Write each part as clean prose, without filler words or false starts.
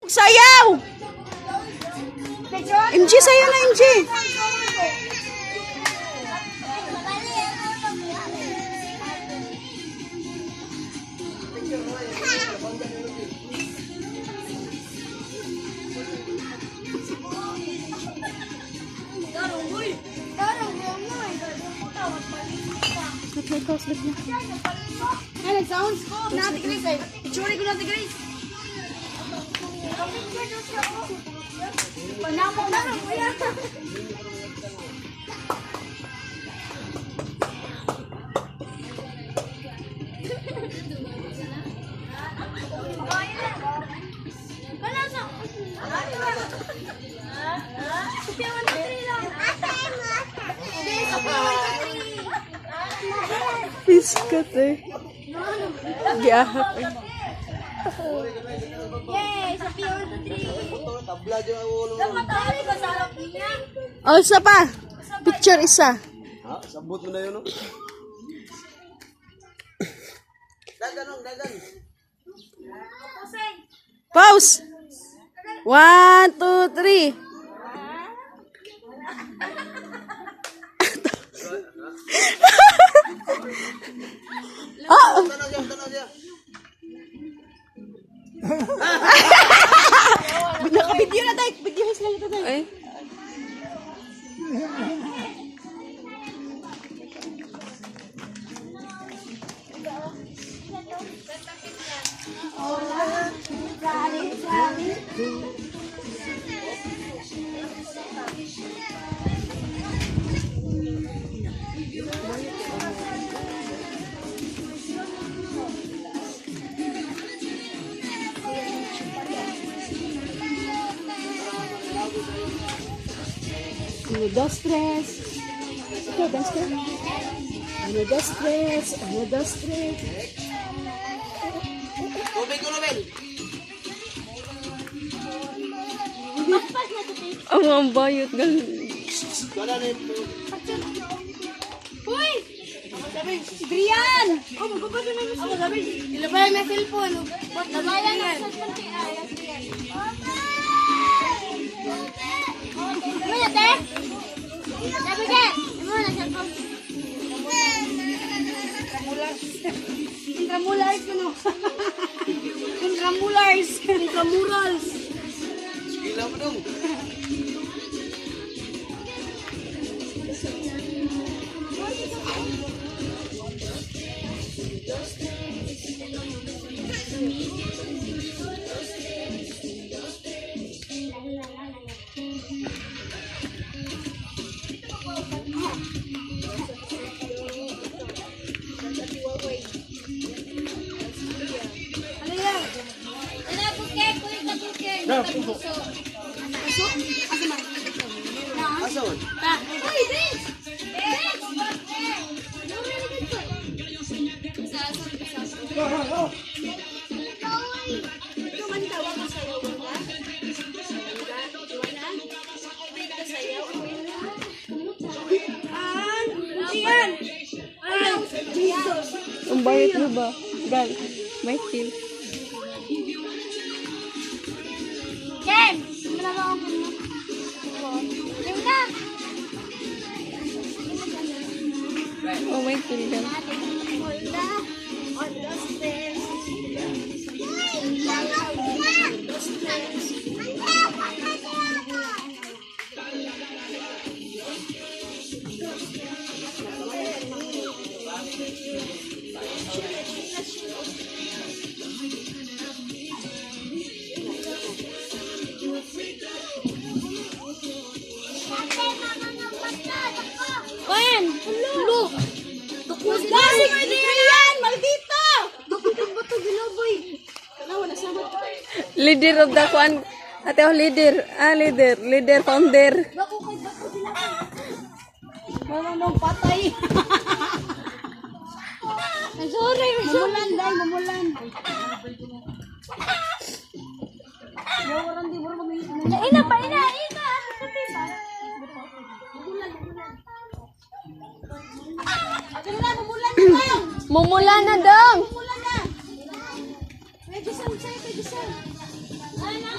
Sayaw! MG, sayaw na MG. Ano sounds? Natin guys ay. Itsuri ko natin guys. Panamo na kuya. Piskat eh. Giyahak eh. Yay! Sa piyon to 3. Namatay ko sa harap niya. Oh, isa pa. Picture isa. Ha? Sabot mo na yun, no? Dagan. Pause. 1, 2, 3. Oh! Tanaw siya. Naka-video na tayo. Video lang ito tayo. Ay. Uno, dos, tres. Ikaw, dance ka. Uno, dos, tres. Uno, dos, tres. Tubig ko, Nobel. Ang bayot gal. Wala na yun. Uy! Si Brian! Oh, magpapagod na yung sabi. Ilabay may cellphone. Labayan na sa cellphone. Ano te? Sabi ka! Ano na cellphone? Intramulars ko no. Intramurals. Gila mo dong. Ano yan? Ano buke? Kulit na buke. Puso. Puso? Asa man? Asan? Uy, Vince! Ang bayot mo ba? Gal. May feel. Ken! Wala ka akong ganyan. Linda! Oh, may feel gal. Linda! On those stairs. Ken! Look! Tukos na! Brian! Maldito! Bakit ba ito ginaboy? Kalawa na sama. Leader of the kwan. Ate oh, leader. Leader. Leader, founder. Bako kay bako sila. Mama nung patay. Sorry, mamulan dai, mamulan. Yawaran di mo mag-ina. Ina pa ina. Mamulan. Akin na mamulan na lang. Mumula na dong. Mamulan na. Medyo san. Ay, na.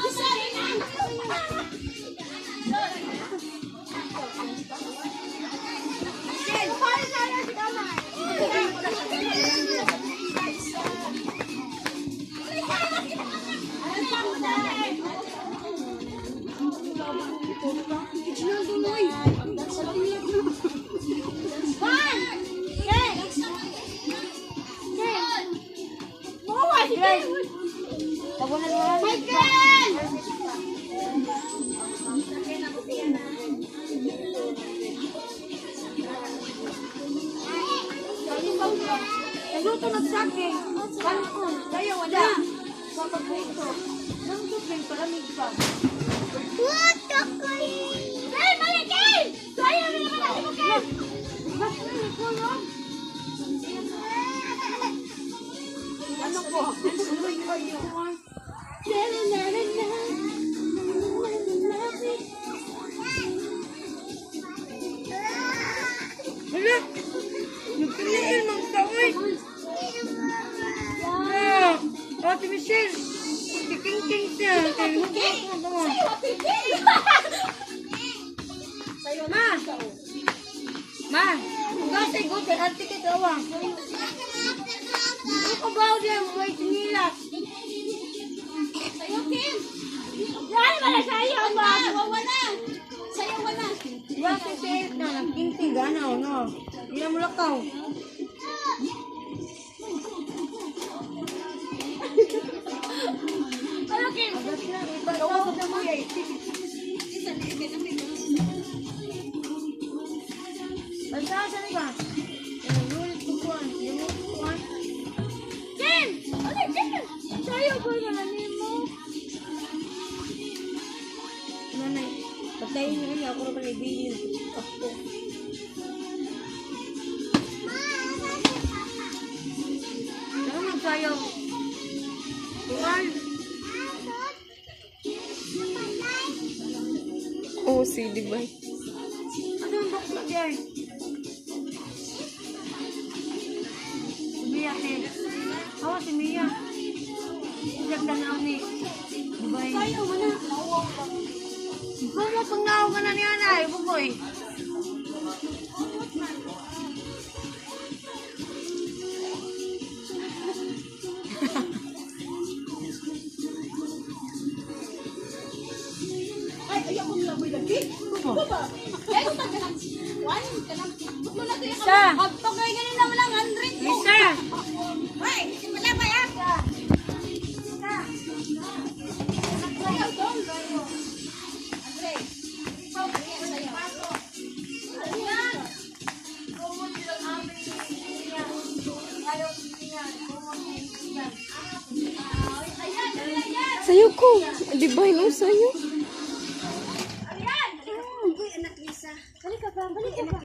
Hala! Nagpiliin mo sa uy! Ah! Ate Michelle! Kiking-king siya! Kayo mo. Ma! Ma! Gasi ko kay ate ka dawa. Ano ka ba diya mo may sinilas? Sayo, Kim! Yan, wala sayo ba? Wala! Sayo, wala! Gasi siya na nagking-king ganaw, no? Hindi mo lakaw. Sayo, Kim! Agad na, ipagawa sa mo yay. Basta sa ba? Yung tukuan, yung tukuan. Kim! Ano, Kim? Sayo ko na mo. Nanay, patayin mo rin ako na palibilin. Ako. Ano magsayaw? Tuwan. Oh, si Dibay. Ano ang bakla diyan? Mia, eh. Awa si Mia. Nagdanaw ni. Dibay. Sayo, wala. Ikaw mo pang naong ka na niya na, ibuboy. Ay, ayaw ko nila boy lagi. Ano ba? Ay, ito ka lang. One, ka lang. Ano na kayo? Isa. Pag kayo ganun naman ang 100 mo. Lisa! Ay, wala ba yan? Sayo, doon. Andre. Ikaw, ayan, sayo. Ayan. Sayo ko. Dibay no, sayo. Ayan. Uy, anak Lisa. Balik ka ba? Balik ka ba?